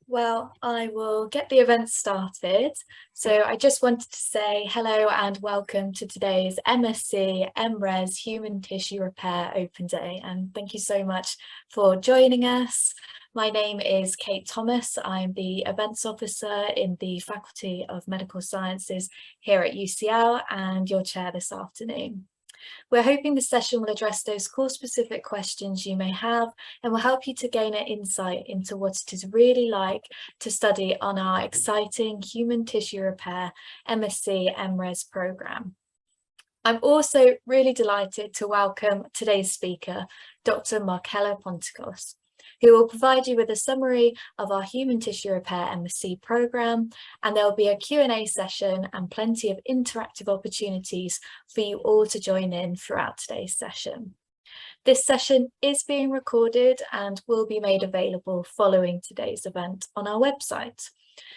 Well, I will get the event started. So I just wanted to say hello and welcome to today's MSc MRes Human Tissue Repair Open Day. And thank you so much for joining us. My name is Kate Thomas. I'm the Events Officer in the Faculty of Medical Sciences here at UCL and your chair this afternoon. We're hoping the session will address those course-specific questions you may have and will help you to gain an insight into what it is really like to study on our exciting Human Tissue Repair MSc MRes programme. I'm also really delighted to welcome today's speaker, Dr. Markella Ponticos, who will provide you with a summary of our Human Tissue Repair MSc programme, and there will be a Q&A session and plenty of interactive opportunities for you all to join in throughout today's session. This session is being recorded and will be made available following today's event on our website.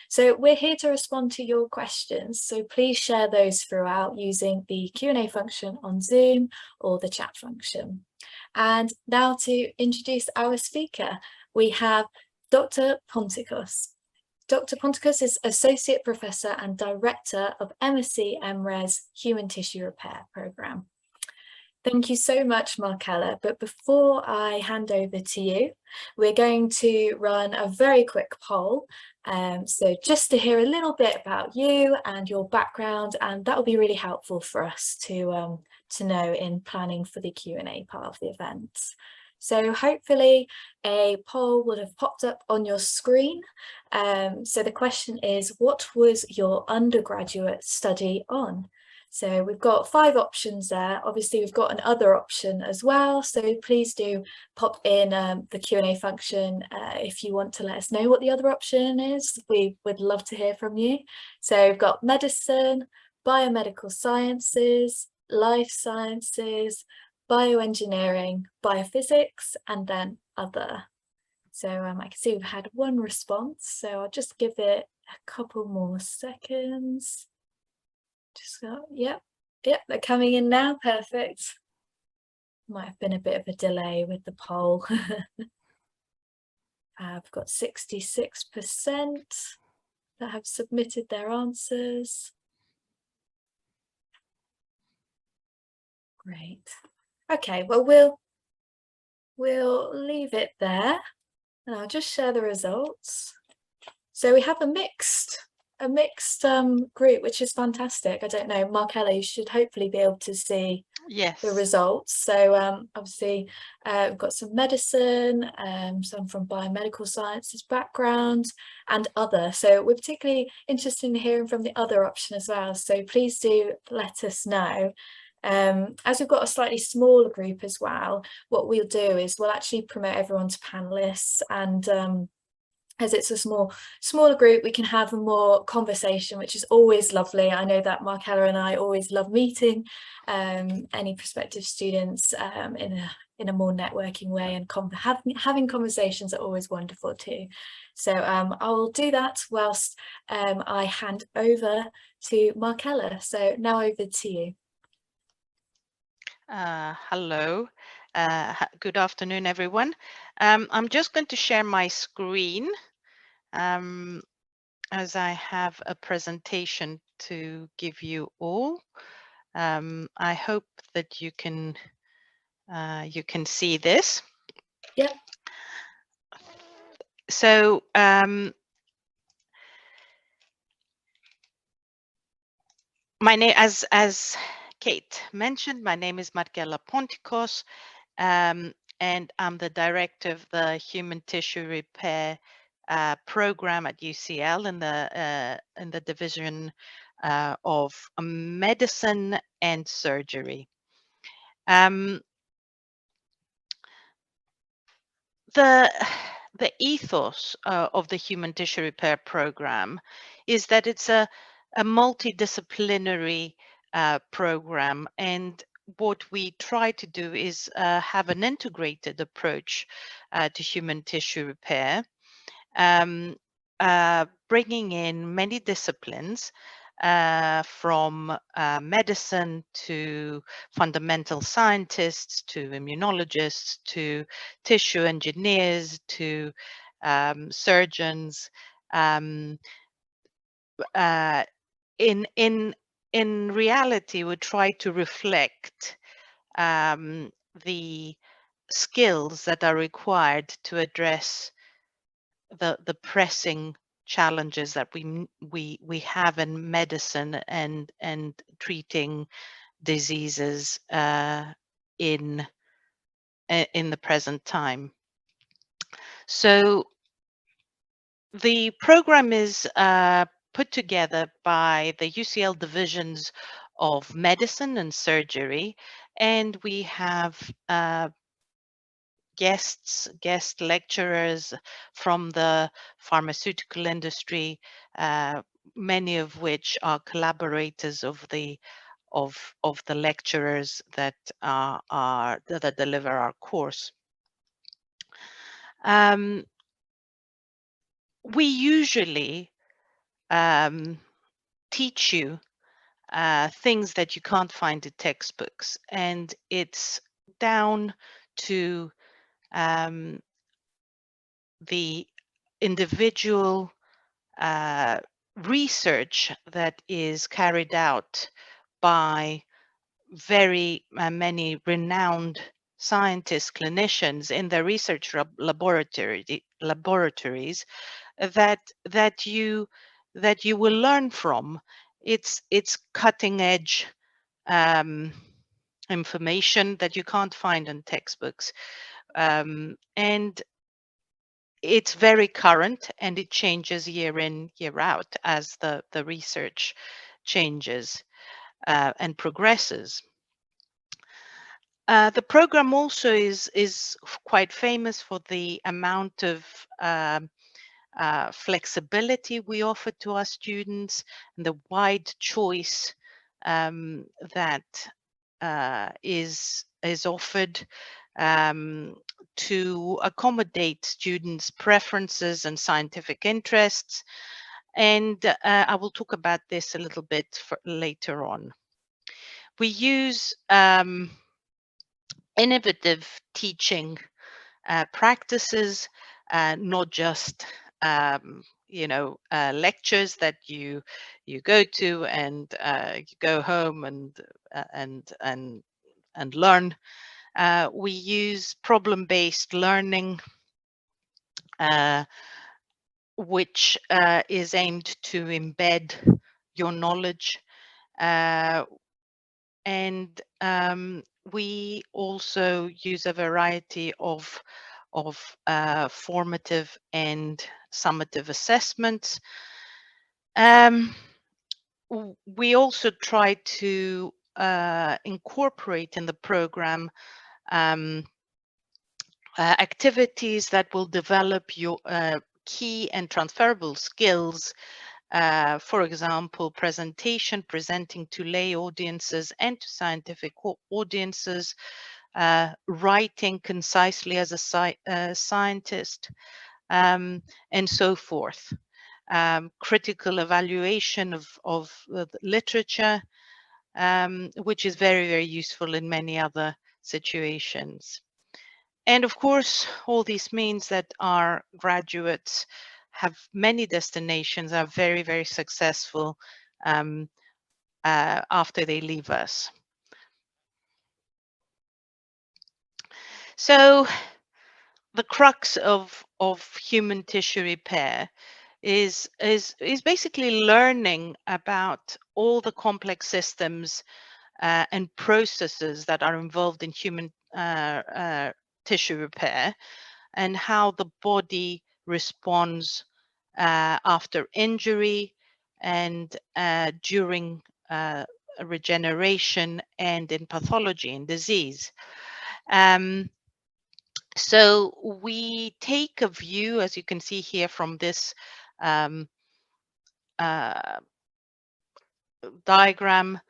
So we're here to respond to your questions, so please share those throughout using the Q&A function on Zoom or the chat function. And now to introduce our speaker, we have Dr. Ponticos. Dr. Ponticos is Associate Professor and Director of MSc MRes Human Tissue Repair Programme. Thank you so much, Markella. But before I hand over to you, we're going to run a very quick poll. So just to hear a little bit about you and your background, and that will be really helpful for us to know in planning for the Q&A part of the event. So hopefully a poll would have popped up on your screen. So the question is, what was your undergraduate study on? So we've got 5 options there. Obviously, we've got another option as well. So please do pop in the Q&A function if you want to let us know what the other option is. We would love to hear from you. So we've got medicine, biomedical sciences, life sciences, bioengineering, biophysics, and then other. So I can see we've had 1 response. So I'll just give it a couple more seconds. Just got, yep, they're coming in now, perfect. Might have been a bit of a delay with the poll. I've got 66% that have submitted their answers. Great. Okay, well, we'll leave it there and I'll just share the results. So we have a mixed group, which is fantastic. I don't know, Markella, you should hopefully be able to see the results. So obviously we've got some medicine, some from biomedical sciences background and other. So we're particularly interested in hearing from the other option as well. So please do let us know. As we've got a slightly smaller group as well, what we'll do is we'll actually promote everyone to panelists, and as it's a smaller group, we can have a more conversation, which is always lovely. I know that Markella and I always love meeting any prospective students in a more networking way, and having conversations are always wonderful too. So I'll do that whilst I hand over to Markella. So now over to you. Hello. Good afternoon, everyone. I'm just going to share my screen as I have a presentation to give you all. I hope that you can see this. Yeah. So my name, as Kate mentioned, my name is Markella Ponticos, and I'm the director of the Human Tissue Repair program at UCL in the division of medicine and surgery. The ethos of the Human Tissue Repair program is that it's a multidisciplinary program, and what we try to do is have an integrated approach to human tissue repair, bringing in many disciplines from medicine to fundamental scientists to immunologists to tissue engineers to surgeons. In reality, we try to reflect the skills that are required to address the pressing challenges that we have in medicine and treating diseases in the present time. So the program is put together by the UCL divisions of medicine and surgery, and we have guest lecturers from the pharmaceutical industry, many of which are collaborators of the lecturers that that deliver our course. We usually teach you things that you can't find in textbooks, and it's down to the individual research that is carried out by very many renowned scientists, clinicians in their research laboratories that you will learn from. It's cutting edge information that you can't find in textbooks, and it's very current, and it changes year in, year out as the research changes and progresses. The program also is quite famous for the amount of flexibility we offer to our students and the wide choice that is offered to accommodate students' preferences and scientific interests. And I will talk about this a little bit later on. We use innovative teaching practices, not just lectures that you go to and you go home and learn. We use problem-based learning, which is aimed to embed your knowledge, and we also use a variety of formative and summative assessments. We also try to incorporate in the program activities that will develop your key and transferable skills. For example, presenting to lay audiences and to scientific audiences, writing concisely as a scientist, and so forth. Critical evaluation of literature, which is very, very useful in many other situations. And of course, all this means that our graduates have many destinations, are very, very successful after they leave us. So the crux of human tissue repair is basically learning about all the complex systems and processes that are involved in human tissue repair, and how the body responds after injury and during regeneration and in pathology and disease. So we take a view, as you can see here from this diagram,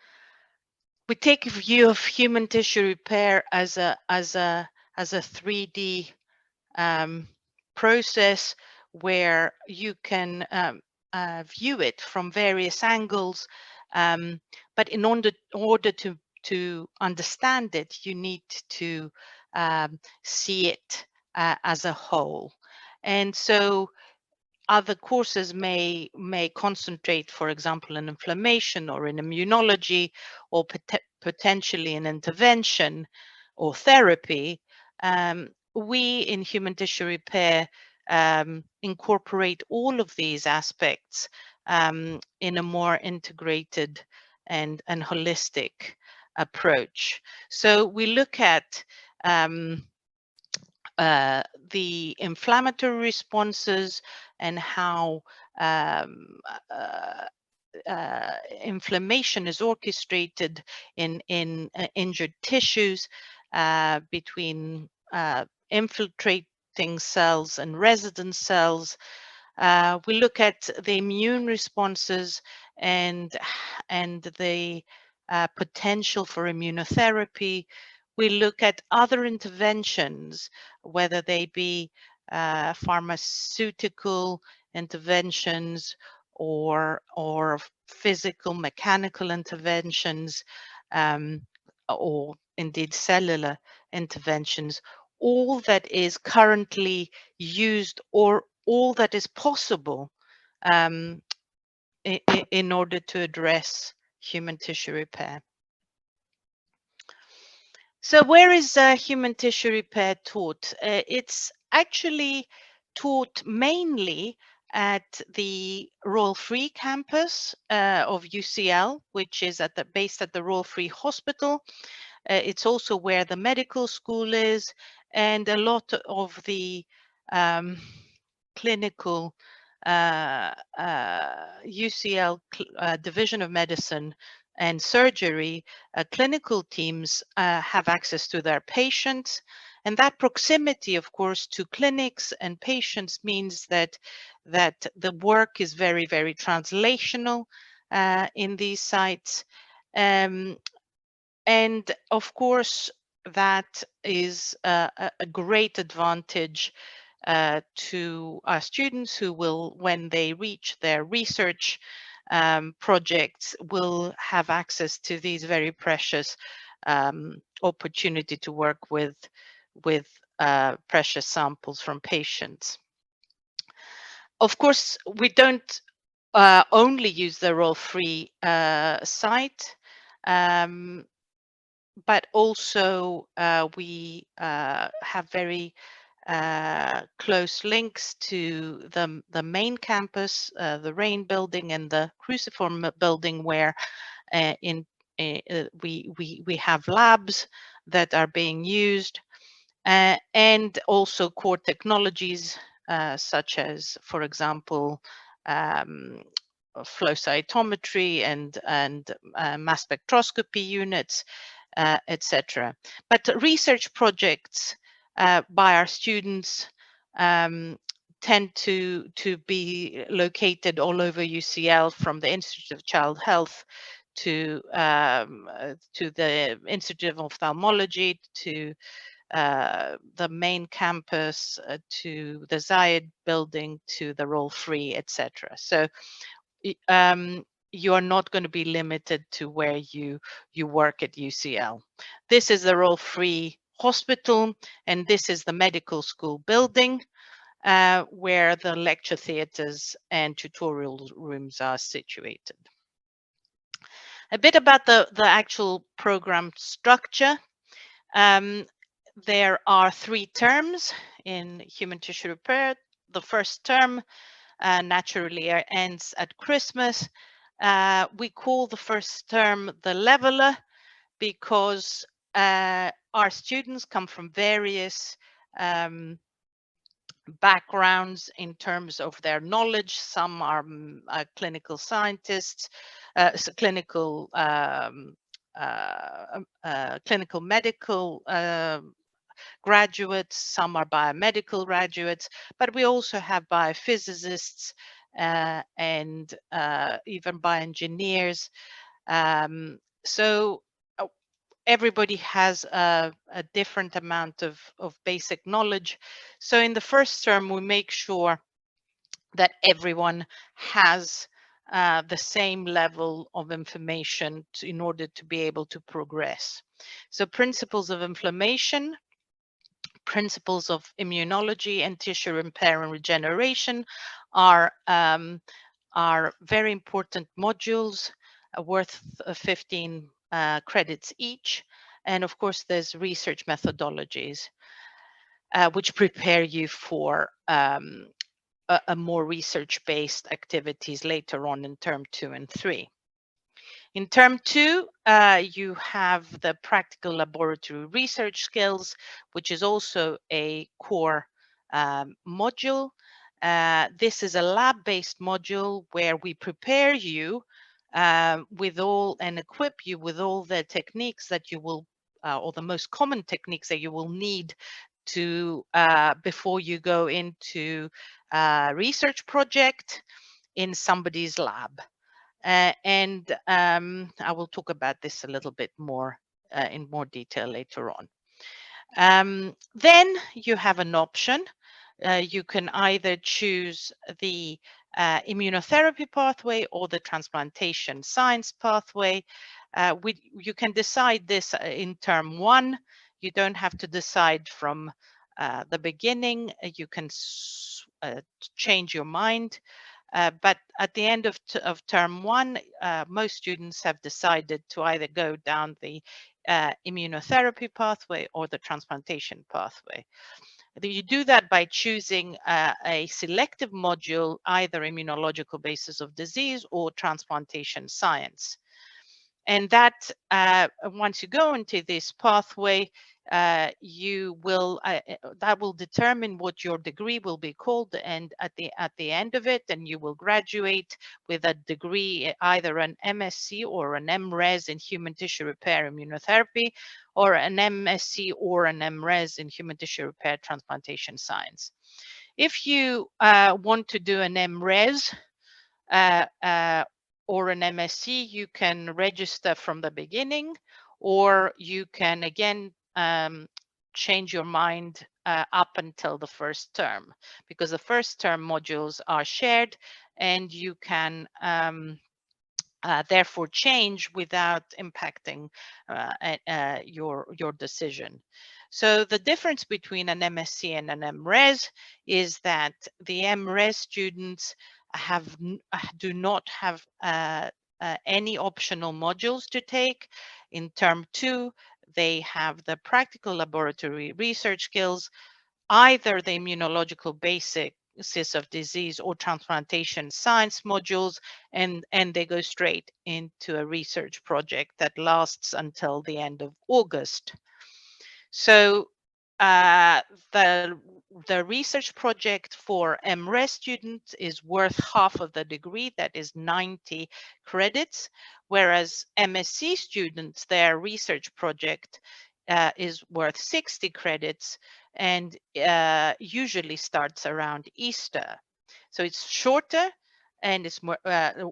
we take a view of human tissue repair as a 3D process where you can view it from various angles, but in order to understand it, you need to see it as a whole. And so other courses may concentrate, for example, in inflammation or in immunology, or potentially in intervention or therapy. We in human tissue repair incorporate all of these aspects in a more integrated and holistic approach. So we look at the inflammatory responses and how um, uh, inflammation is orchestrated in injured tissues between infiltrating cells and resident cells. We look at the immune responses and the potential for immunotherapy. We look at other interventions, whether they be pharmaceutical interventions or physical mechanical interventions, or indeed cellular interventions, all that is currently used or all that is possible in order to address human tissue repair. So where is human tissue repair taught? It's actually taught mainly at the Royal Free campus of UCL, which is based at the Royal Free Hospital. It's also where the medical school is, and a lot of the clinical UCL Division of Medicine and Surgery clinical teams have access to their patients. And that proximity, of course, to clinics and patients means that the work is very, very translational in these sites. And of course, that is a great advantage to our students who will, when they reach their research projects, will have access to these very precious opportunity to work with precious samples from patients. Of course, we don't only use the Royal Free site, but also we have very close links to the main campus, the Rain building and the Cruciform building, where we have labs that are being used, and also core technologies such as, for example, flow cytometry and mass spectroscopy units, etc. But research projects by our students tend to be located all over UCL, from the Institute of Child Health to the Institute of Ophthalmology, to the main campus, to the Zayed building, to the Royal Free, etc. So you are not going to be limited to where you work at UCL. This is the Royal Free Hospital, and this is the medical school building where the lecture theatres and tutorial rooms are situated. A bit about the actual program structure. There are 3 terms in human tissue repair. The first term naturally ends at Christmas. We call the first term the leveler because our students come from various backgrounds in terms of their knowledge. Some are clinical scientists, clinical medical graduates, some are biomedical graduates, but we also have biophysicists and even bioengineers. So everybody has a different amount of basic knowledge. So in the first term, we make sure that everyone has the same level of information in order to be able to progress. So principles of inflammation, principles of immunology and tissue repair and regeneration are very important modules worth 15 credits each. And of course, there's research methodologies which prepare you for a more research-based activities later on in term 2 and 3. In term 2, you have the practical laboratory research skills, which is also a core module. This is a lab-based module where we prepare you with all and equip you with all the techniques that you will, or the most common techniques that you will need to before you go into a research project in somebody's lab. And I will talk about this a little bit more in more detail later on. Then you have an option. You can either choose the immunotherapy pathway or the transplantation science pathway. You can decide this in term 1. You don't have to decide from the beginning. You can change your mind. But at the end of term 1, most students have decided to either go down the immunotherapy pathway or the transplantation pathway. You do that by choosing a selective module, either immunological basis of disease or transplantation science. And that once you go into this pathway, you will that will determine what your degree will be called, and at the end of it, and you will graduate with a degree, either an MSc or an MRes in human tissue repair immunotherapy, or an MSc or an MRes in human tissue repair transplantation science. If you want to do an MRes or an MSc, you can register from the beginning, or you can again change your mind up until the first term, because the first term modules are shared, and you can therefore change without impacting your decision. So the difference between an MSc and an MRes is that the MRes students do not have any optional modules to take. In term 2, they have the practical laboratory research skills, either the immunological basis of disease or transplantation science modules, and they go straight into a research project that lasts until the end of August. So the research project for MRes students is worth half of the degree, that is 90 credits, whereas MSc students, their research project is worth 60 credits and usually starts around Easter. So it's shorter and it's more,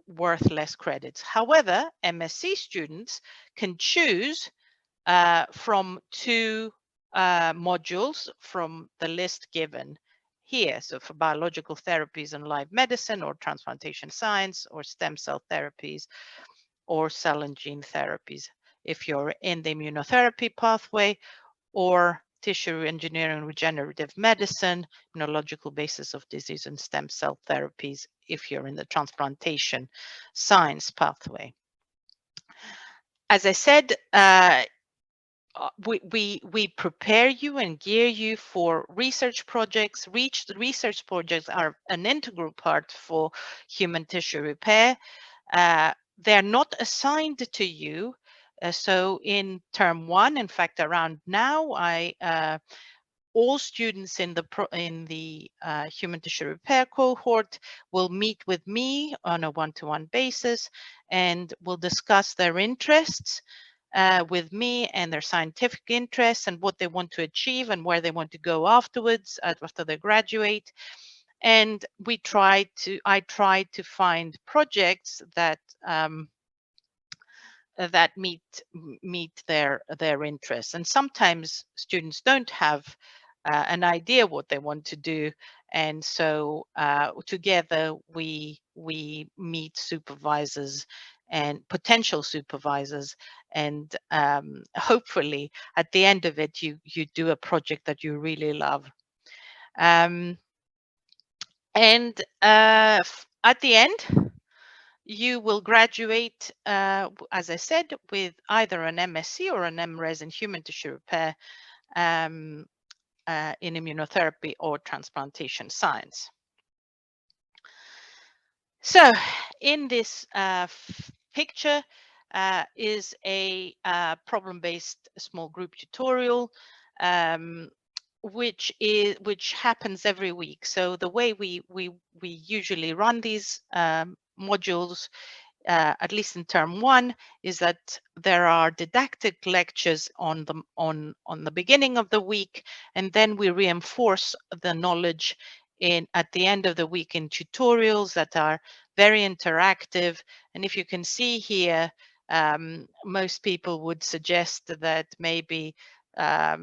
worth less credits. However, MSc students can choose from 2 modules from the list given here. So for biological therapies and live medicine, or transplantation science, or stem cell therapies, or cell and gene therapies, if you're in the immunotherapy pathway, or tissue engineering, regenerative medicine, immunological basis of disease, and stem cell therapies, if you're in the transplantation science pathway. As I said, we prepare you and gear you for research projects. Research projects are an integral part for human tissue repair. They're not assigned to you. So in term 1, in fact, around now, all students in the human tissue repair cohort will meet with me on a one-to-one basis and will discuss their interests with me and their scientific interests and what they want to achieve and where they want to go afterwards after they graduate. And I try to find projects that that meet their interests. And sometimes students don't have an idea what they want to do, and so together we meet supervisors and potential supervisors and hopefully at the end of it you do a project that you really love. And at the end, you will graduate, as I said, with either an MSc or an MRes in human tissue repair in immunotherapy or transplantation science. So in this picture is a problem-based small group tutorial, which happens every week. So the way we usually run these modules, at least in term one, is that there are didactic lectures on the beginning of the week, and then we reinforce the knowledge at the end of the week in tutorials that are very interactive. And if you can see here, most people would suggest that maybe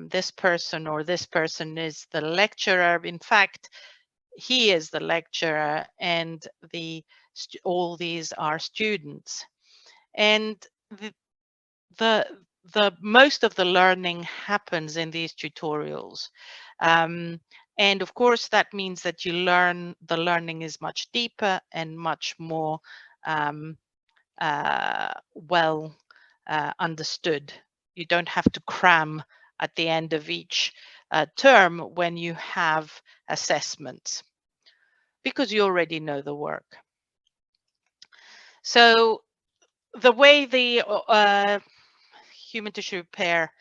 this person or this person is the lecturer. In fact, he is the lecturer, and all these are students. And the most of the learning happens in these tutorials. And of course, that means that the learning is much deeper and much more well understood. You don't have to cram at the end of each term when you have assessments, because you already know the work. So the way the human tissue repair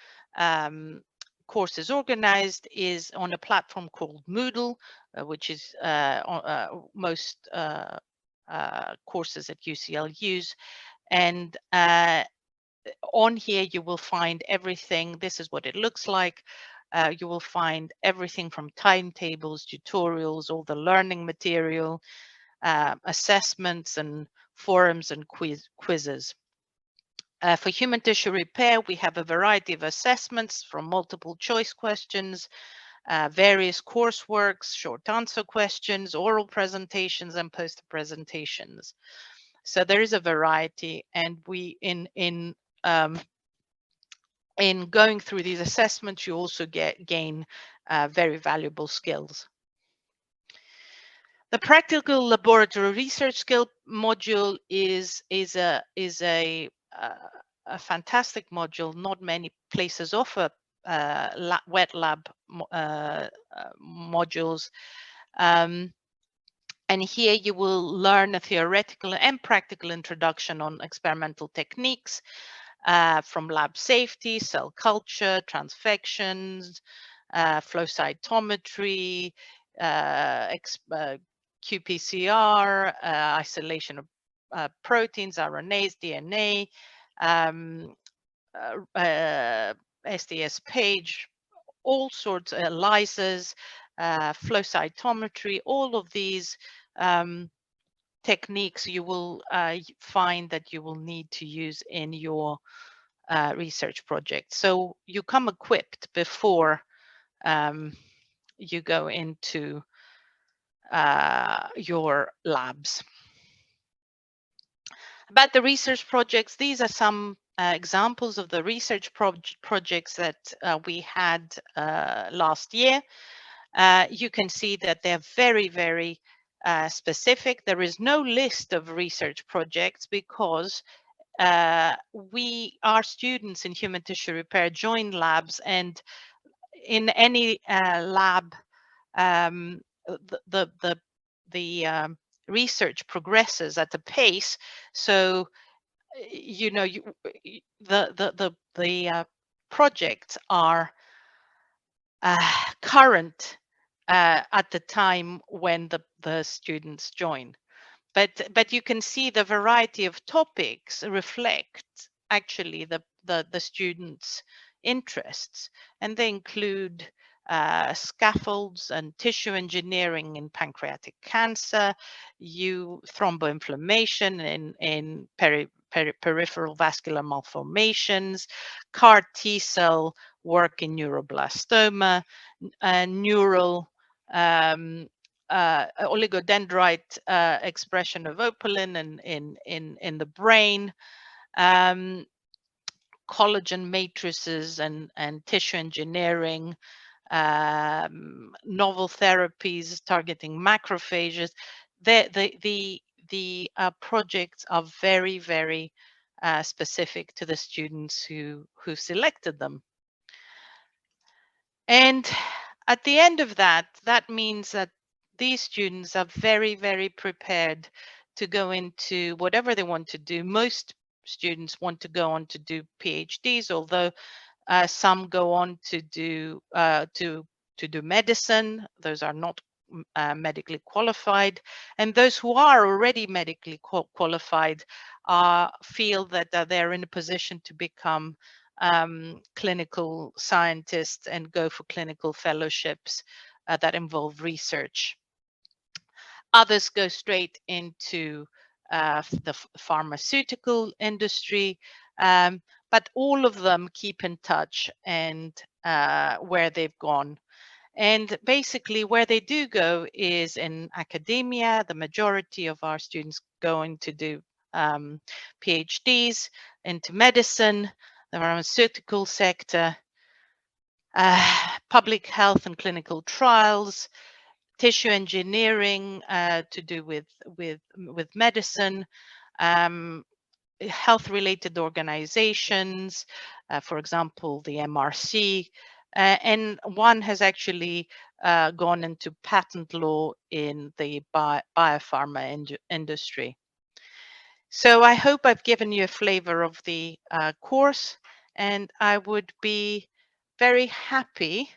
course is organized is on a platform called Moodle, which is most courses at UCL use. And on here, you will find everything. This is what it looks like. You will find everything from timetables, tutorials, all the learning material, assessments and forums and quizzes. For human tissue repair, we have a variety of assessments from multiple choice questions, various courseworks, short answer questions, oral presentations, and poster presentations. So there is a variety, and we in going through these assessments, you also gain very valuable skills. The practical laboratory research skill module is a fantastic module. Not many places offer wet lab modules. And here you will learn a theoretical and practical introduction on experimental techniques from lab safety, cell culture, transfections, flow cytometry, qPCR, isolation of proteins, RNAs, DNA, SDS page, all sorts of ELISAs, flow cytometry, all of these techniques you will find that you will need to use in your research project. So you come equipped before you go into your labs. About the research projects, these are some examples of the research projects that we had last year. You can see that they're very, very specific. There is no list of research projects because our students in human tissue repair join labs, and in any lab, the research progresses at a pace. So you know, the projects are current at the time when the students join. But you can see the variety of topics reflect actually the students' interests, and they include scaffolds and tissue engineering in pancreatic cancer, thromboinflammation in peripheral vascular malformations, CAR T-cell work in neuroblastoma, neural oligodendrite expression of opalin in the brain, collagen matrices and tissue engineering, novel therapies targeting macrophages. The projects are very, very specific to the students who selected them. And at the end of that, that means that these students are very, very prepared to go into whatever they want to do. Most students want to go on to do PhDs, although some go on to do medicine. Those are not medically qualified, and those who are already medically qualified feel that they're in a position to become clinical scientists and go for clinical fellowships that involve research. Others go straight into the pharmaceutical industry, but all of them keep in touch and where they've gone. And basically where they do go is in academia. The majority of our students going to do PhDs into medicine, the pharmaceutical sector, public health and clinical trials, tissue engineering to do with medicine, health-related organizations, for example, the MRC, and one has actually gone into patent law in the biopharma industry. So I hope I've given you a flavor of the course, and I would be very happy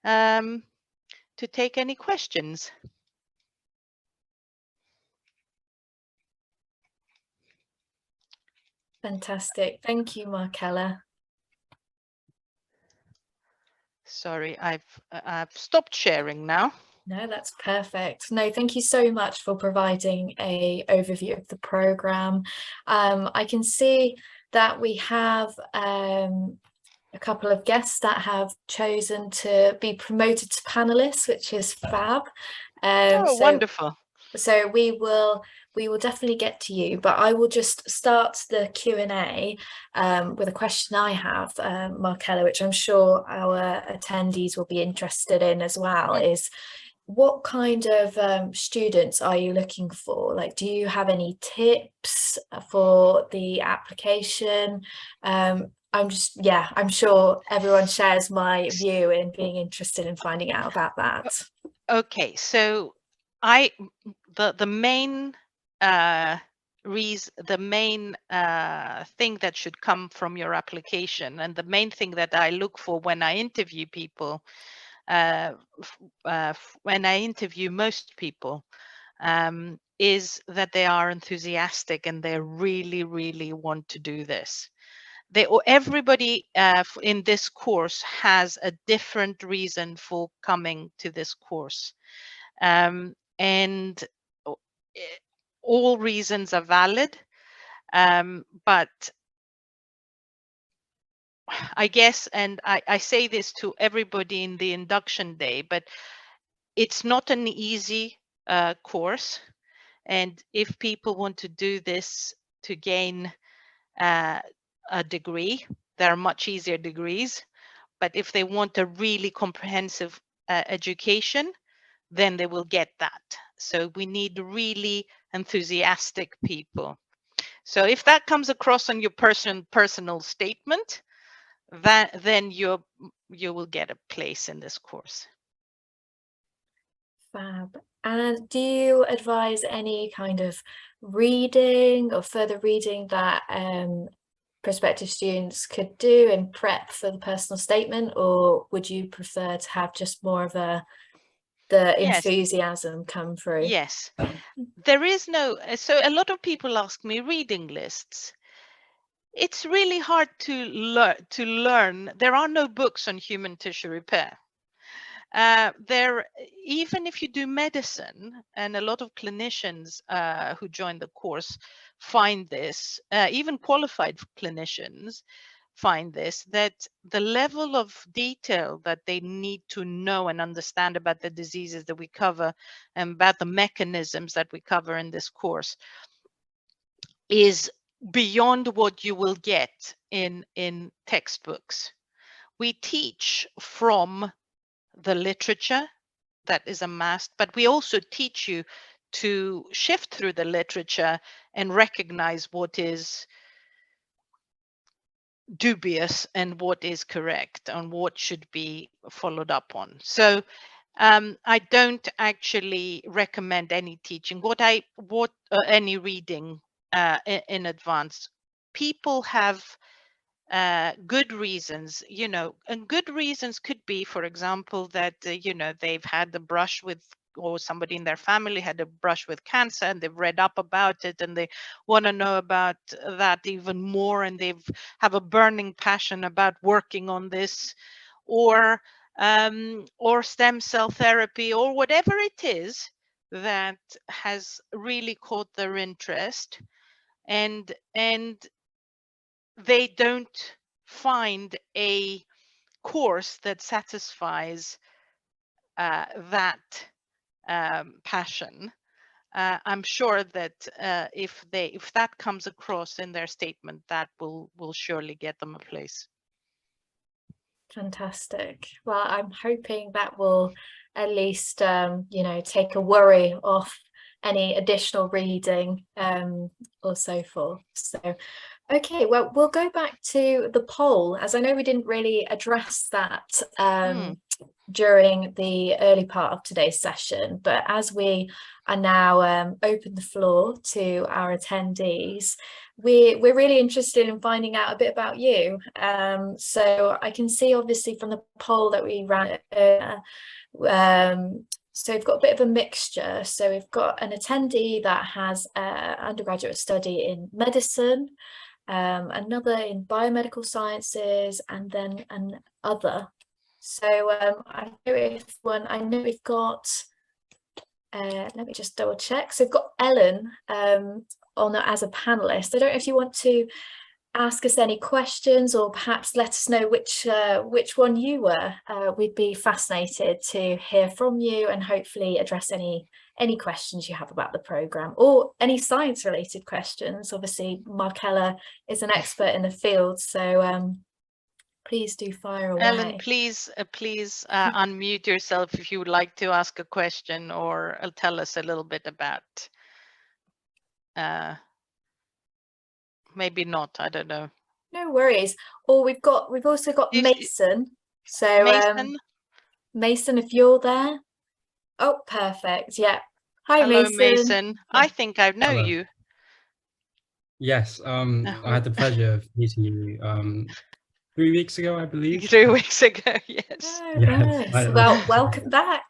to take any questions. Fantastic. Thank you, Markella. Sorry, I've stopped sharing now. No, that's perfect. No, thank you so much for providing an overview of the programme. I can see that we have a couple of guests that have chosen to be promoted to panelists, which is fab. Wonderful. So we will definitely get to you, but I will just start the Q&A with a question I have, Markella, which I'm sure our attendees will be interested in as well, is what kind of students are you looking for? Like, do you have any tips for the application? I'm sure everyone shares my view in being interested in finding out about that. Okay, so the main thing that should come from your application, and the main thing that I look for when I interview people, when I interview most people, is that they are enthusiastic and they really, really want to do this. Everybody in this course has a different reason for coming to this course. And all reasons are valid, but I guess, and I say this to everybody in the induction day, but it's not an easy course. And if people want to do this to gain a degree, there are much easier degrees. But if they want a really comprehensive education, then they will get that. So we need really enthusiastic people. So if that comes across on your personal statement, then you will get a place in this course. Fab. And do you advise any kind of reading or further reading that prospective students could do in prep for the personal statement, or would you prefer to have just more of the enthusiasm come through? Yes, there is no, so a lot of people ask me reading lists. It's really hard to learn. There are no books on human tissue repair. Even if you do medicine, and a lot of clinicians who join the course find this, even qualified clinicians find this, that the level of detail that they need to know and understand about the diseases that we cover and about the mechanisms that we cover in this course is beyond what you will get in textbooks. We teach from the literature that is amassed, but we also teach you to shift through the literature and recognize what is dubious and what is correct and what should be followed up on. So I don't actually recommend any teaching, any reading in advance. People have good reasons, and good reasons could be, for example, that they've had a brush with, or somebody in their family had a brush with cancer, and they've read up about it, and they want to know about that even more, and they've have a burning passion about working on this, or stem cell therapy, or whatever it is that has really caught their interest, and they don't find a course that satisfies that passion. I'm sure that if that comes across in their statement, that will surely get them a place. Fantastic. Well, I'm hoping that will at least take a worry off any additional reading or so forth. So okay, well, we'll go back to the poll, as I know we didn't really address that during the early part of today's session, but as we are now open the floor to our attendees, we're really interested in finding out a bit about you. So I can see obviously from the poll that we ran earlier, so we've got a bit of a mixture. So we've got an attendee that has an undergraduate study in medicine, another in biomedical sciences, and then an other. So I know we've got, let me just double check. So we've got Ellen on as a panelist. I don't know if you want to ask us any questions, or perhaps let us know which one you were. We'd be fascinated to hear from you and hopefully address any questions you have about the programme, or any science related questions. Obviously Markella is an expert in the field, so please do fire away. Ellen, please unmute yourself if you would like to ask a question, or tell us a little bit about maybe not, I don't know. No worries. Or we've also got Mason. So Mason, if you're there. Oh, perfect. Yeah. Hi, hello, Mason. I think I know you. Yes, I had the pleasure of meeting you 3 weeks ago, I believe. 3 weeks ago, yes. Oh, yes. Well, welcome back.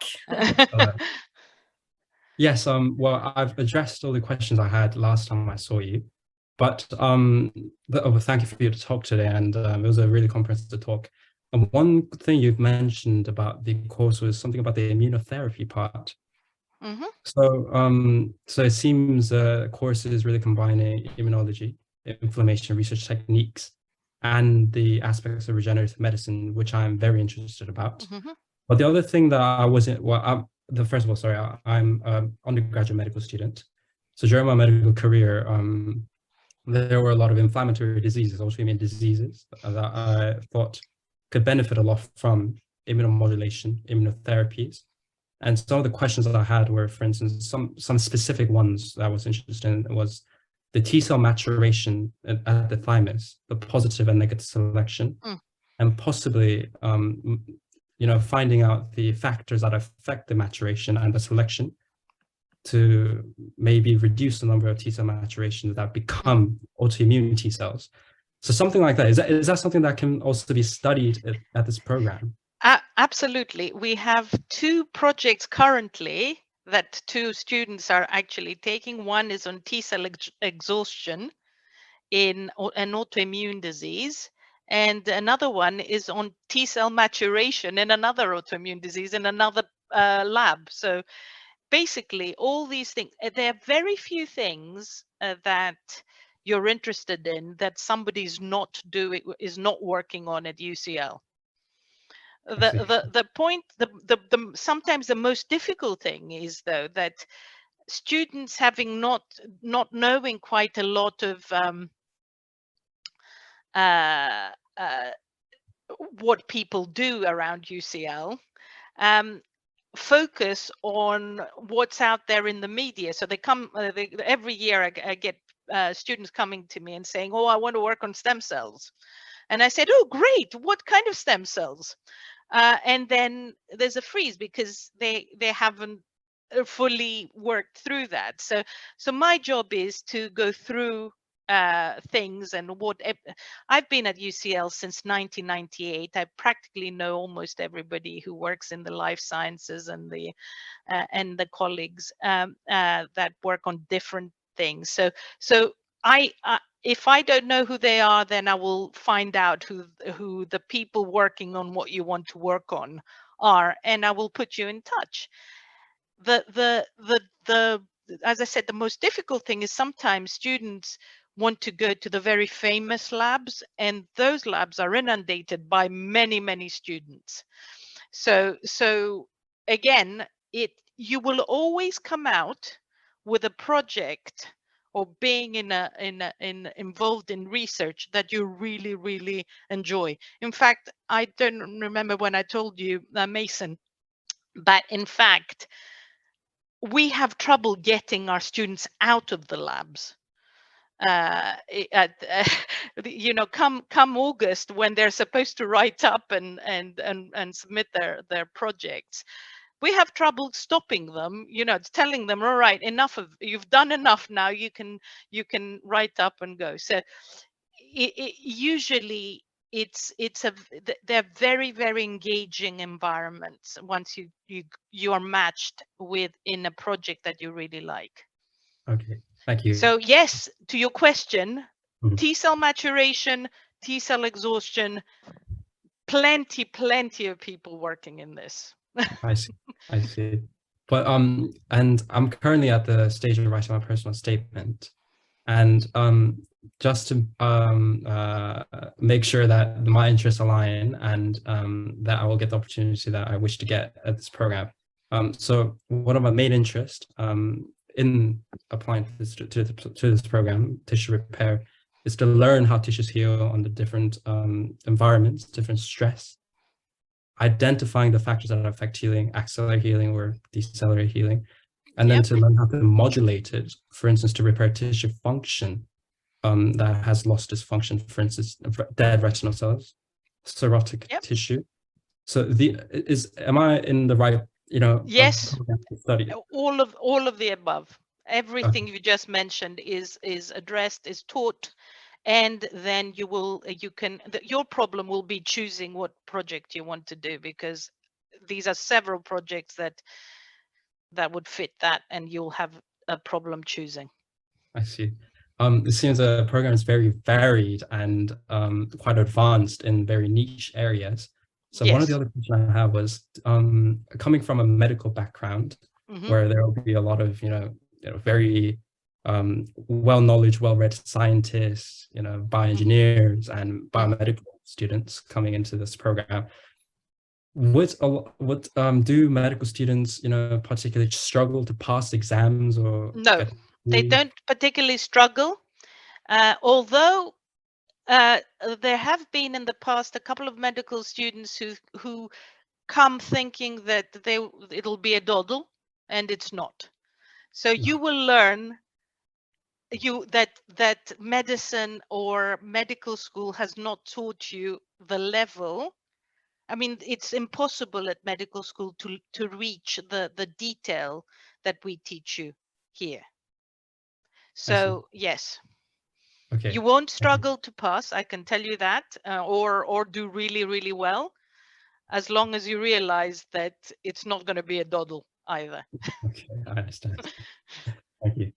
Yes, well, I've addressed all the questions I had last time I saw you, but thank you for your talk today, and it was a really comprehensive talk. And one thing you've mentioned about the course was something about the immunotherapy part. So it seems the course is really combining immunology, inflammation research techniques, and the aspects of regenerative medicine, which I'm very interested about. But the other thing that I wasn't, first of all, sorry, I'm an undergraduate medical student. So during my medical career, there were a lot of inflammatory diseases, autoimmune diseases, that I thought could benefit a lot from immunomodulation, immunotherapies. And some of the questions that I had were, for instance, some specific ones that I was interested in was the T cell maturation at the thymus, the positive and negative selection, and possibly, finding out the factors that affect the maturation and the selection to maybe reduce the number of T cell maturations that become autoimmune T cells. So something like that. Is that something that can also be studied at this program? Absolutely. We have 2 projects currently that 2 students are actually taking. One is on T cell exhaustion in an autoimmune disease, and another one is on T cell maturation in another autoimmune disease in another lab. So basically, all these things, there are very few things that you're interested in that somebody's is not working on at UCL. The point, sometimes the most difficult thing is, though, that students having not knowing quite a lot of what people do around UCL, focus on what's out there in the media. So they come every year. I get students coming to me and saying, "Oh, I want to work on stem cells," and I said, "Oh, great! What kind of stem cells?" And then there's a freeze because they haven't fully worked through that. So my job is to go through things, and what I've been at UCL since 1998. I practically know almost everybody who works in the life sciences and the colleagues that work on different things. So if I don't know who they are, then I will find out who the people working on what you want to work on are, and I will put you in touch. As I said, the most difficult thing is sometimes students want to go to the very famous labs, and those labs are inundated by many students. So again, you will always come out with a project or being involved in research that you really enjoy. In fact, I don't remember when I told you, Mason, but in fact, we have trouble getting our students out of the labs. You know, come August, when they're supposed to write up and submit their projects, we have trouble stopping them, you know, telling them, all right, enough of, you've done enough now, you can write up and go. So usually they're very engaging environments once you are matched with in a project that you really like. Okay, thank you. So yes, to your question, T-cell maturation, T-cell exhaustion, plenty of people working in this. I see. But and I'm currently at the stage of writing my personal statement, and just to make sure that my interests align and that I will get the opportunity that I wish to get at this program. So one of my main interests in applying to this program, tissue repair, is to learn how tissues heal under different environments, different stress, identifying the factors that affect healing, accelerate healing or decelerate healing, and then to learn how to modulate it, for instance, to repair tissue function that has lost its function, for instance, dead retinal cells, cirrhotic tissue. So am I in the right, you know? Yes, study? all of the above. Everything you just mentioned is addressed, is taught, and then your problem will be choosing what project you want to do, because these are several projects that would fit that, and you'll have a problem choosing. I see. It seems the program is very varied and quite advanced in very niche areas. So one of the other questions I have was coming from a medical background, where there will be a lot of very well-read scientists, bioengineers and biomedical students coming into this program. What do medical students, particularly struggle to pass exams or? No, they don't particularly struggle, although there have been in the past a couple of medical students who come thinking that it'll be a doddle, and it's not. So you will learn that medicine or medical school has not taught you the level. I mean, it's impossible at medical school to reach the detail that we teach you here. So yes, you won't struggle to pass, I can tell you that, or do really well, as long as you realize that it's not going to be a doddle either. Okay, I understand. Thank you.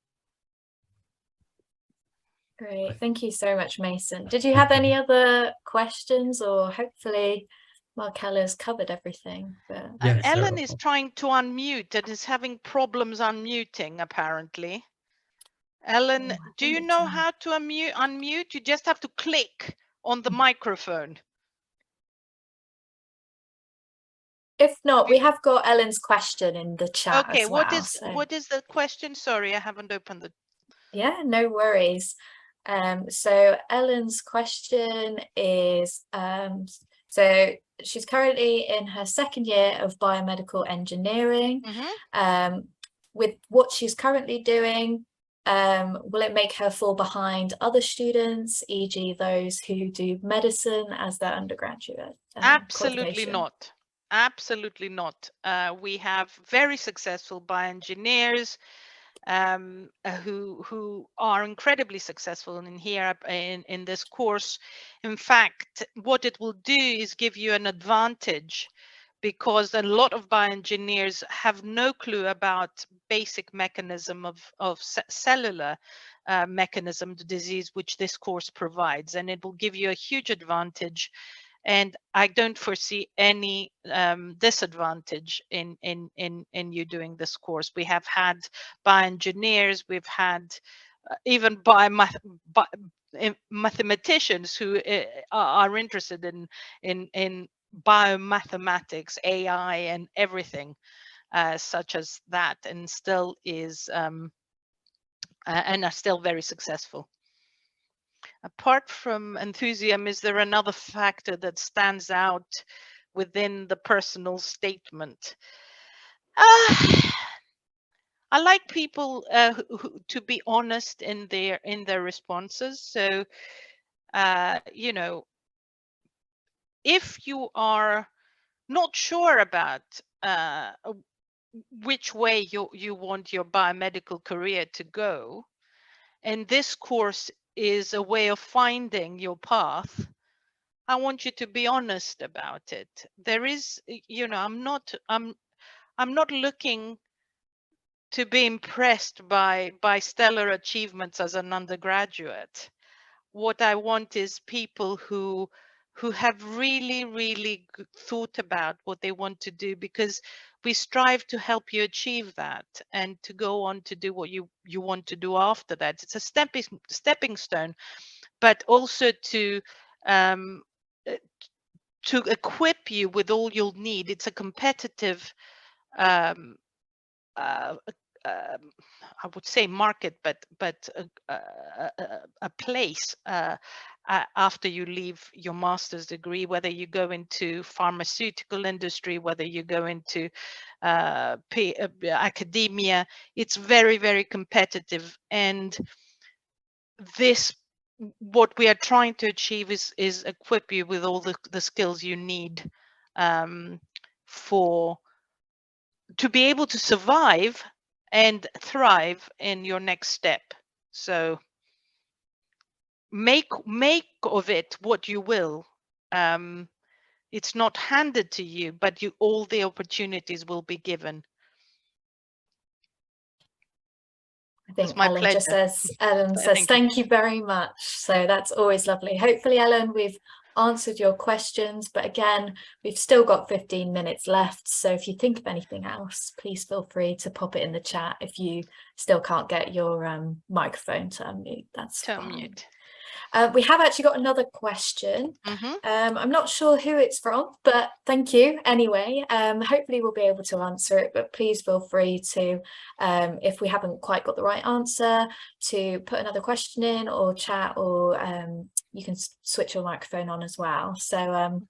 Great, thank you so much, Mason. Did you have any other questions, or hopefully Markella's covered everything? But... Yes, Ellen is trying to unmute and is having problems unmuting, apparently. Ellen, do you know how to unmute? You just have to click on the microphone. If not, we have got Ellen's question in the chat as well. What is the question? Sorry, I haven't opened the... Yeah, no worries. So Ellen's question is, so she's currently in her second year of biomedical engineering. With what she's currently doing, will it make her fall behind other students, e.g. those who do medicine as their undergraduate Absolutely not. Absolutely not. We have very successful bioengineers who are incredibly successful in here in this course. In fact, what it will do is give you an advantage, because a lot of bioengineers have no clue about basic mechanism of cellular mechanism of disease, which this course provides, and it will give you a huge advantage. And I don't foresee any disadvantage in you doing this course. We have had bioengineers, we've had even mathematicians who are interested in biomathematics, AI, and everything such as that, and still is and are still very successful. Apart from enthusiasm, is there another factor that stands out within the personal statement? I like people to be honest in their responses. So, you know, if you are not sure about which way you want your biomedical career to go, and this course is a way of finding your path, I want you to be honest about it. There is, you know, I'm not looking to be impressed by stellar achievements as an undergraduate. What I want is people who have really thought about what they want to do, because we strive to help you achieve that and to go on to do what you want to do after that. It's a stepping stone, but also to equip you with all you'll need. It's a competitive I would say market, but a place after you leave your master's degree, whether you go into pharmaceutical industry, whether you go into academia, it's very competitive. And this, what we are trying to achieve is equip you with all the skills you need to be able to survive and thrive in your next step. So make of it what you will. It's not handed to you, but all the opportunities will be given. I think Ellen just says, thank you very much. So that's always lovely. Hopefully, Ellen, we've answered your questions, but again, we've still got 15 minutes left. So if you think of anything else, please feel free to pop it in the chat. If you still can't get your microphone to unmute, that's fine. We have actually got another question. I'm not sure who it's from, but thank you anyway. Hopefully we'll be able to answer it, but please feel free to, if we haven't quite got the right answer, to put another question in or chat, or you can switch your microphone on as well. So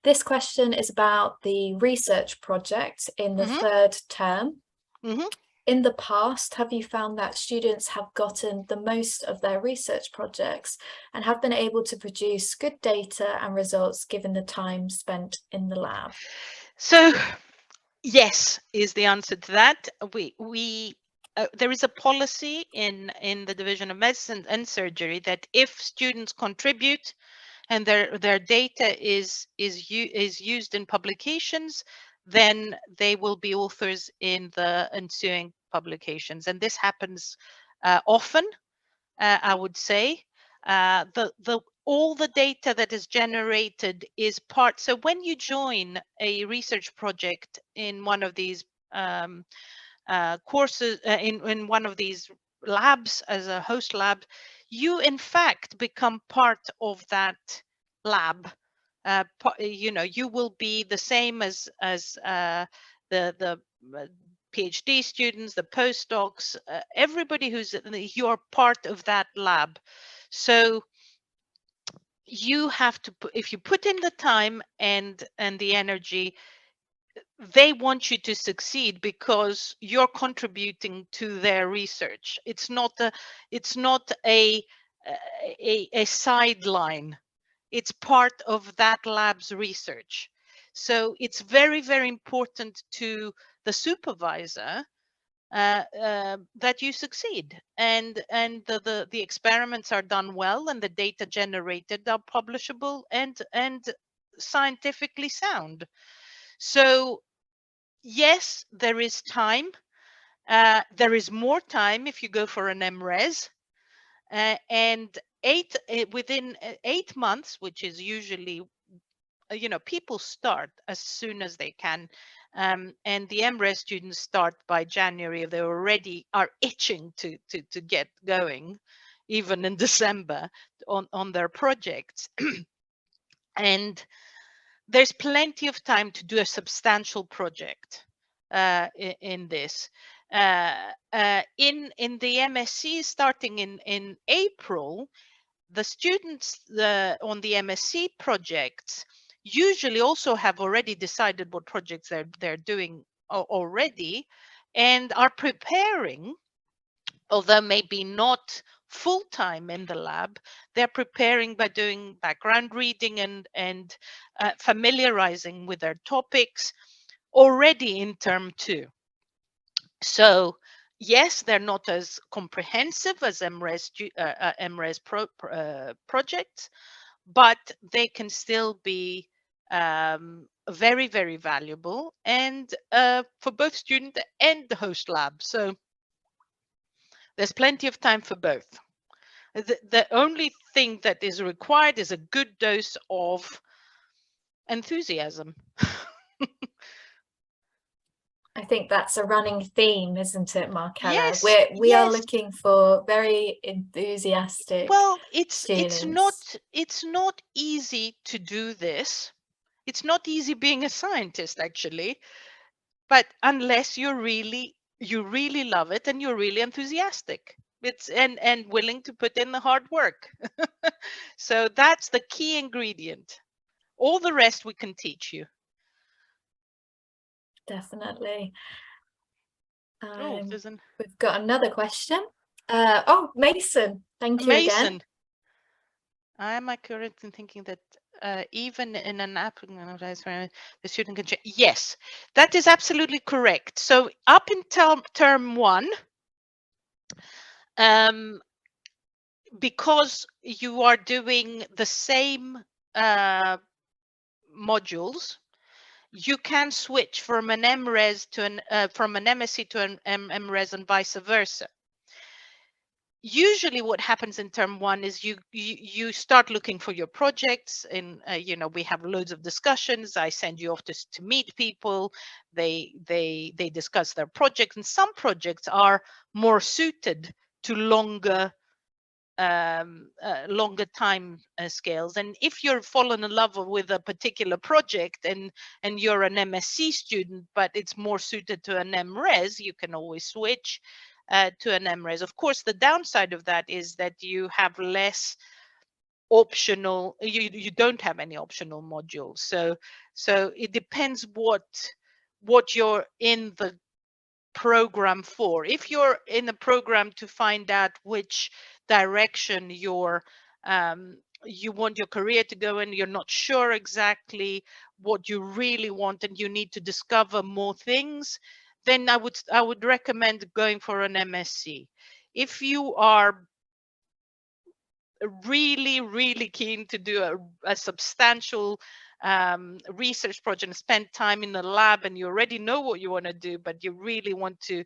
this question is about the research project in the third term. In the past, have you found that students have gotten the most of their research projects and have been able to produce good data and results given the time spent in the lab? So yes is the answer to that. There is a policy in the Division of Medicine and Surgery that if students contribute and their data is used in publications, then they will be authors in the ensuing publications. And this happens often, I would say. All the data that is generated is part. So when you join a research project in one of these courses, in one of these labs as a host lab, you in fact become part of that lab. You know, you will be the same as the PhD students, the postdocs, everybody you're part of that lab. So you have to put, if you put in the time and the energy, they want you to succeed because you're contributing to their research. It's not a sideline. It's part of that lab's research. So it's very, very important to the supervisor that you succeed, and the experiments are done well, and the data generated are publishable and scientifically sound. So yes, there is time. There is more time if you go for an MRes, and within 8 months, which is usually, people start as soon as they can, and the MRes students start by January. They already are itching to get going, even in December, on their projects. And there's plenty of time to do a substantial project in this. In the MSc, starting in April, the students on the MSc projects usually also have already decided what projects they're doing already, and are preparing, although maybe not full-time in the lab. They're preparing by doing background reading and familiarizing with their topics already in term 2. So yes, they're not as comprehensive as MRes projects, but they can still be very, very valuable, and for both student and the host lab. So there's plenty of time for both. The only thing that is required is a good dose of enthusiasm. I think that's a running theme, isn't it, Markella? Yes, we are yes. looking for very enthusiastic. Well, students. it's not easy to do this. It's not easy being a scientist, actually, but unless you really love it and you're really enthusiastic, it's and willing to put in the hard work. So that's the key ingredient. All the rest we can teach you. Definitely. We've got another question. Mason, thank you again. Am I correct in thinking that even in an applicant, the student can change? Yes, that is absolutely correct. So up in term 1, because you are doing the same modules, you can switch from an MRes to from an MSc to an MRes and vice versa. Usually what happens in term 1 is you start looking for your projects, and we have loads of discussions. I send you off to meet people. They discuss their projects, and some projects are more suited to longer time scales. And if you're fallen in love with a particular project and you're an MSc student, but it's more suited to an MRes, you can always switch to an MRes. Of course, the downside of that is that you have less optional, you don't have any optional modules. So it depends what you're in the program for. If you're in a program to find out which direction you want your career to go in, you're not sure exactly what you really want, and you need to discover more things, then I would recommend going for an MSc. If you are really, really keen to do a substantial research project and spend time in the lab, and you already know what you want to do, but you really want to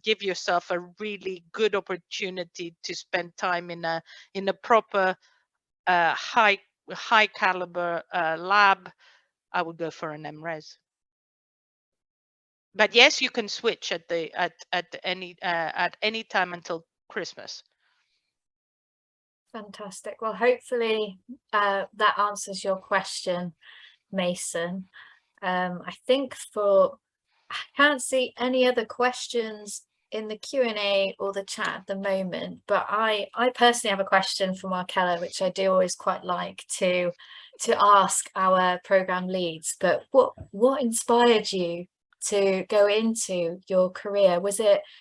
give yourself a really good opportunity to spend time in a proper high caliber lab, I would go for an MRes. But yes, you can switch at any time until Christmas. Fantastic. Well, hopefully that answers your question, Mason. I think I can't see any other questions in the Q&A or the chat at the moment, but I personally have a question for Markella, which I do always quite like to ask our program leads. But what inspired you to go into your career?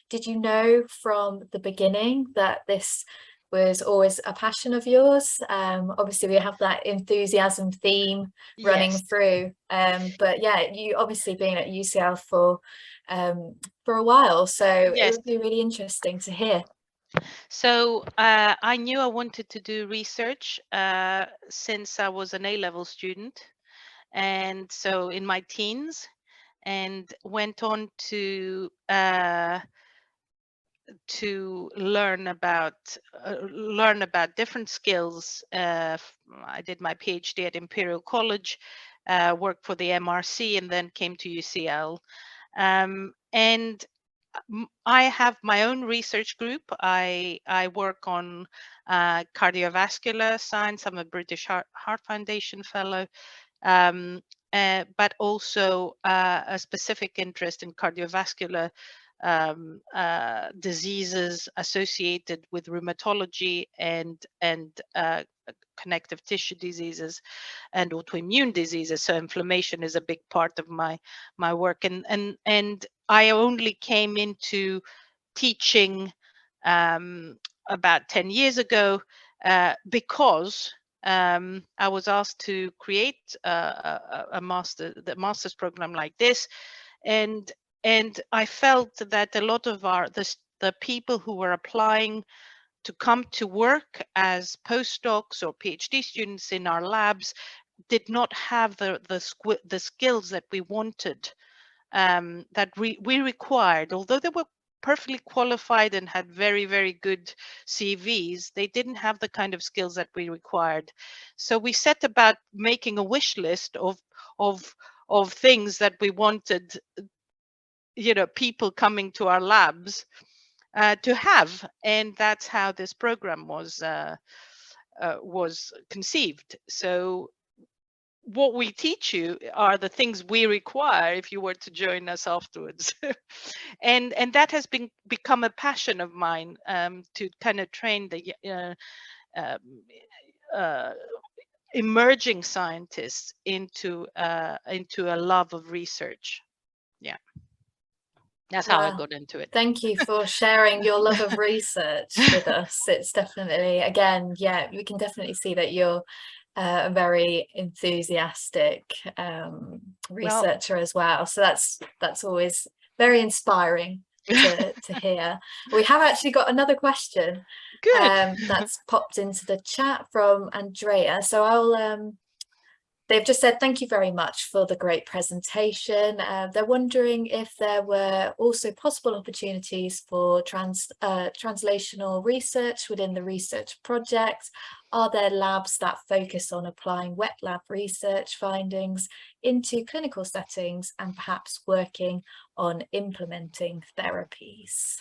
Did you know from the beginning that this was always a passion of yours? Obviously we have that enthusiasm theme running through, but yeah, you obviously been at UCL for a while, so it would be really interesting to hear. So I knew I wanted to do research since I was an A-level student, and so in my teens, and went on to learn about different skills. I did my PhD at Imperial College, worked for the MRC, and then came to UCL. And I have my own research group. I work on cardiovascular science. I'm a British Heart Foundation fellow, but also a specific interest in cardiovascular diseases associated with rheumatology and connective tissue diseases and autoimmune diseases. So inflammation is a big part of my work, and I only came into teaching about 10 years ago because I was asked to create a master's program like this, and I felt that a lot of the people who were applying to come to work as postdocs or PhD students in our labs did not have the skills that we wanted, that we required. Although they were perfectly qualified and had very, very good CVs, they didn't have the kind of skills that we required. So we set about making a wish list of things that we wanted, people coming to our labs to have, and that's how this program was conceived. So what we teach you are the things we require if you were to join us afterwards. and that has become a passion of mine, to kind of train the emerging scientists into a love of research. Yeah, that's how I got into it. Thank you for sharing your love of research with us. It's definitely, again, yeah, we can definitely see that you're a very enthusiastic researcher as well. So that's always very inspiring to hear. We have actually got another question that's popped into the chat from Andrea. So they've just said, thank you very much for the great presentation. They're wondering if there were also possible opportunities for translational research within the research project. Are there labs that focus on applying wet lab research findings into clinical settings and perhaps working on implementing therapies?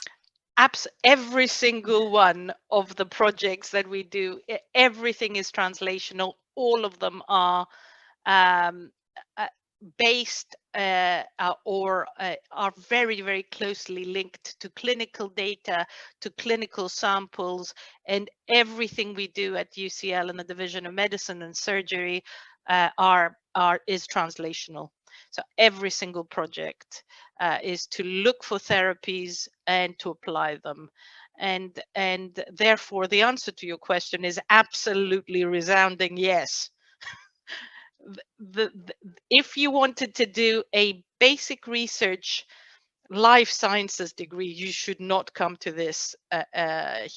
Every single one of the projects that we do, everything is translational. All of them are based or are very, very closely linked to clinical data, to clinical samples, and everything we do at UCL in the Division of Medicine and Surgery is translational. So every single project is to look for therapies and to apply them. And therefore, the answer to your question is absolutely resounding yes. If you wanted to do a basic research life sciences degree, you should not come to this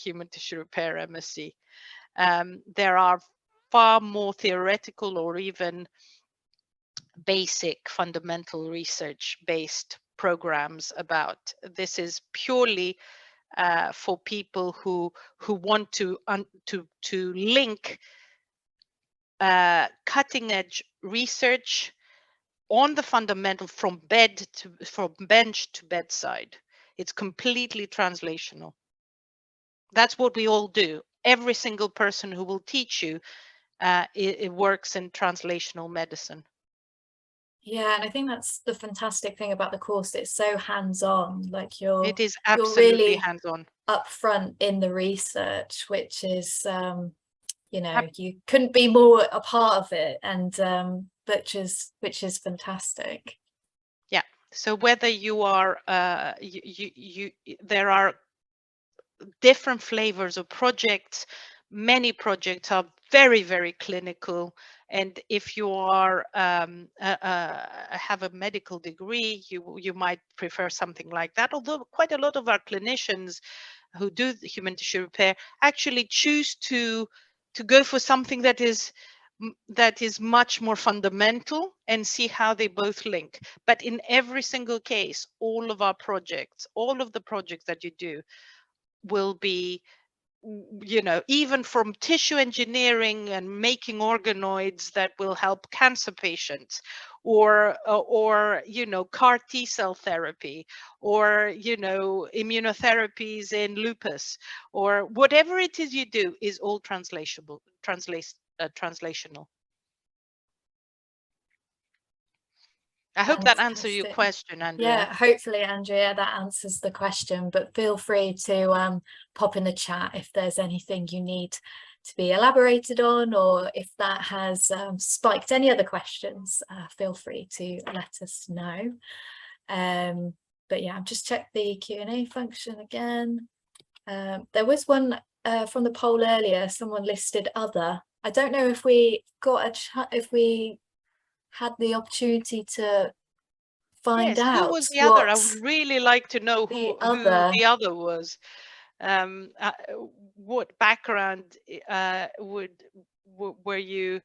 human tissue repair MSc. There are far more theoretical or even basic fundamental research based programs about. This is purely for people who want to link cutting edge research on the fundamental from bench to bedside. It's completely translational. That's what we all do. Every single person who will teach you it works in translational medicine. Yeah, and I think that's the fantastic thing about the course. It's so hands-on, like It is you're absolutely really hands-on. upfront in the research, which is you know, you couldn't be more a part of it, and which is fantastic. Yeah. So whether you are there are different flavors of projects. Many projects are very, very clinical, and if you are have a medical degree, you might prefer something like that. Although quite a lot of our clinicians who do human tissue repair actually choose to go for something that is much more fundamental and see how they both link. But in every single case, all of the projects that you do will be, you know, even from tissue engineering and making organoids that will help cancer patients, or you know, CAR T cell therapy, or you know, immunotherapies in lupus, or whatever it is you do is all translational. I hope that answers your question, Andrea. Yeah, hopefully, Andrea, that answers the question, but feel free to pop in the chat if there's anything you need to be elaborated on, or if that has spiked any other questions, feel free to let us know. But yeah, I've just checked the Q&A function again. There was one from the poll earlier, someone listed other. I don't know if we got if we had the opportunity to find out who was the other. I would really like to know who the other was. What background were you,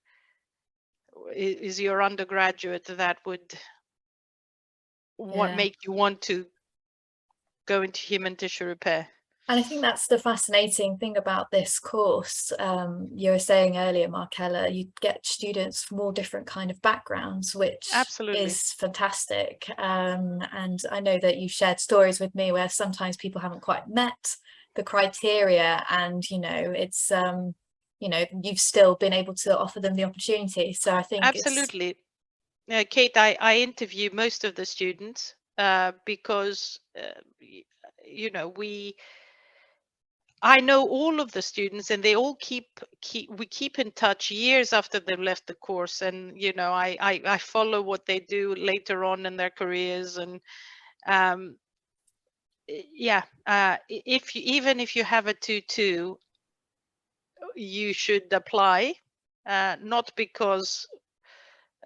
is your undergraduate that would make you want to go into human tissue repair? And I think that's the fascinating thing about this course. You were saying earlier, Markella, you get students from all different kind of backgrounds, which is fantastic. And I know that you've shared stories with me where sometimes people haven't quite met the criteria, and you know, it's you know, you've still been able to offer them the opportunity. So I think absolutely. Kate, I interview most of the students because you know, I know all of the students, and they all we keep in touch years after they've left the course, and you know, I follow what they do later on in their careers, and yeah, even if you have a 2-2, you should apply, not because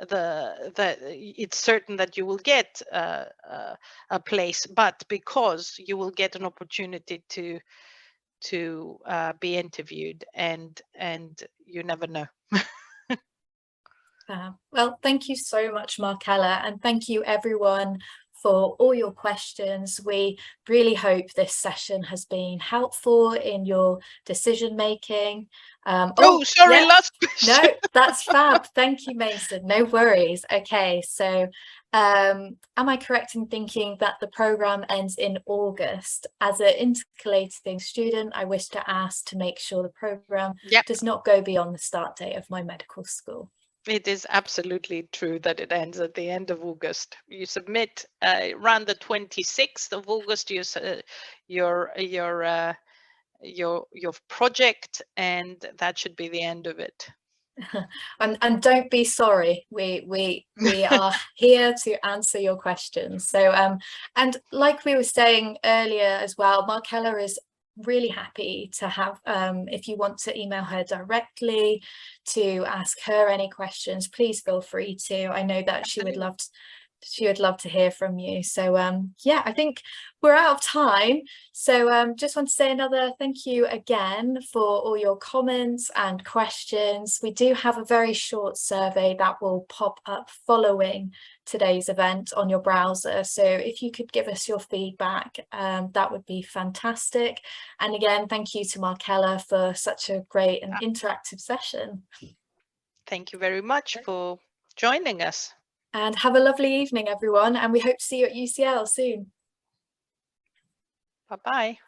it's certain that you will get a place, but because you will get an opportunity to be interviewed, and you never know. Well, thank you so much, Markella, and thank you everyone for all your questions. We really hope this session has been helpful in your decision making. Sorry, last question. No, that's fab. Thank you, Mason. No worries. Okay, so am I correct in thinking that the program ends in August? As an intercalating student, I wish to ask to make sure the program does not go beyond the start date of my medical school. It is absolutely true that it ends at the end of August. You submit around the 26th of August. Your project, and that should be the end of it. And don't be sorry, we are here to answer your questions. So and like we were saying earlier as well, Markella is really happy to have, if you want to email her directly to ask her any questions, please feel free to. I know that she would love to hear from you. So yeah, I think we're out of time, so just want to say another thank you again for all your comments and questions. We do have a very short survey that will pop up following today's event on your browser, so if you could give us your feedback, that would be fantastic. And again, thank you to Markella for such a great and interactive session. Thank you very much for joining us. And have a lovely evening, everyone, and we hope to see you at UCL soon. Bye-bye.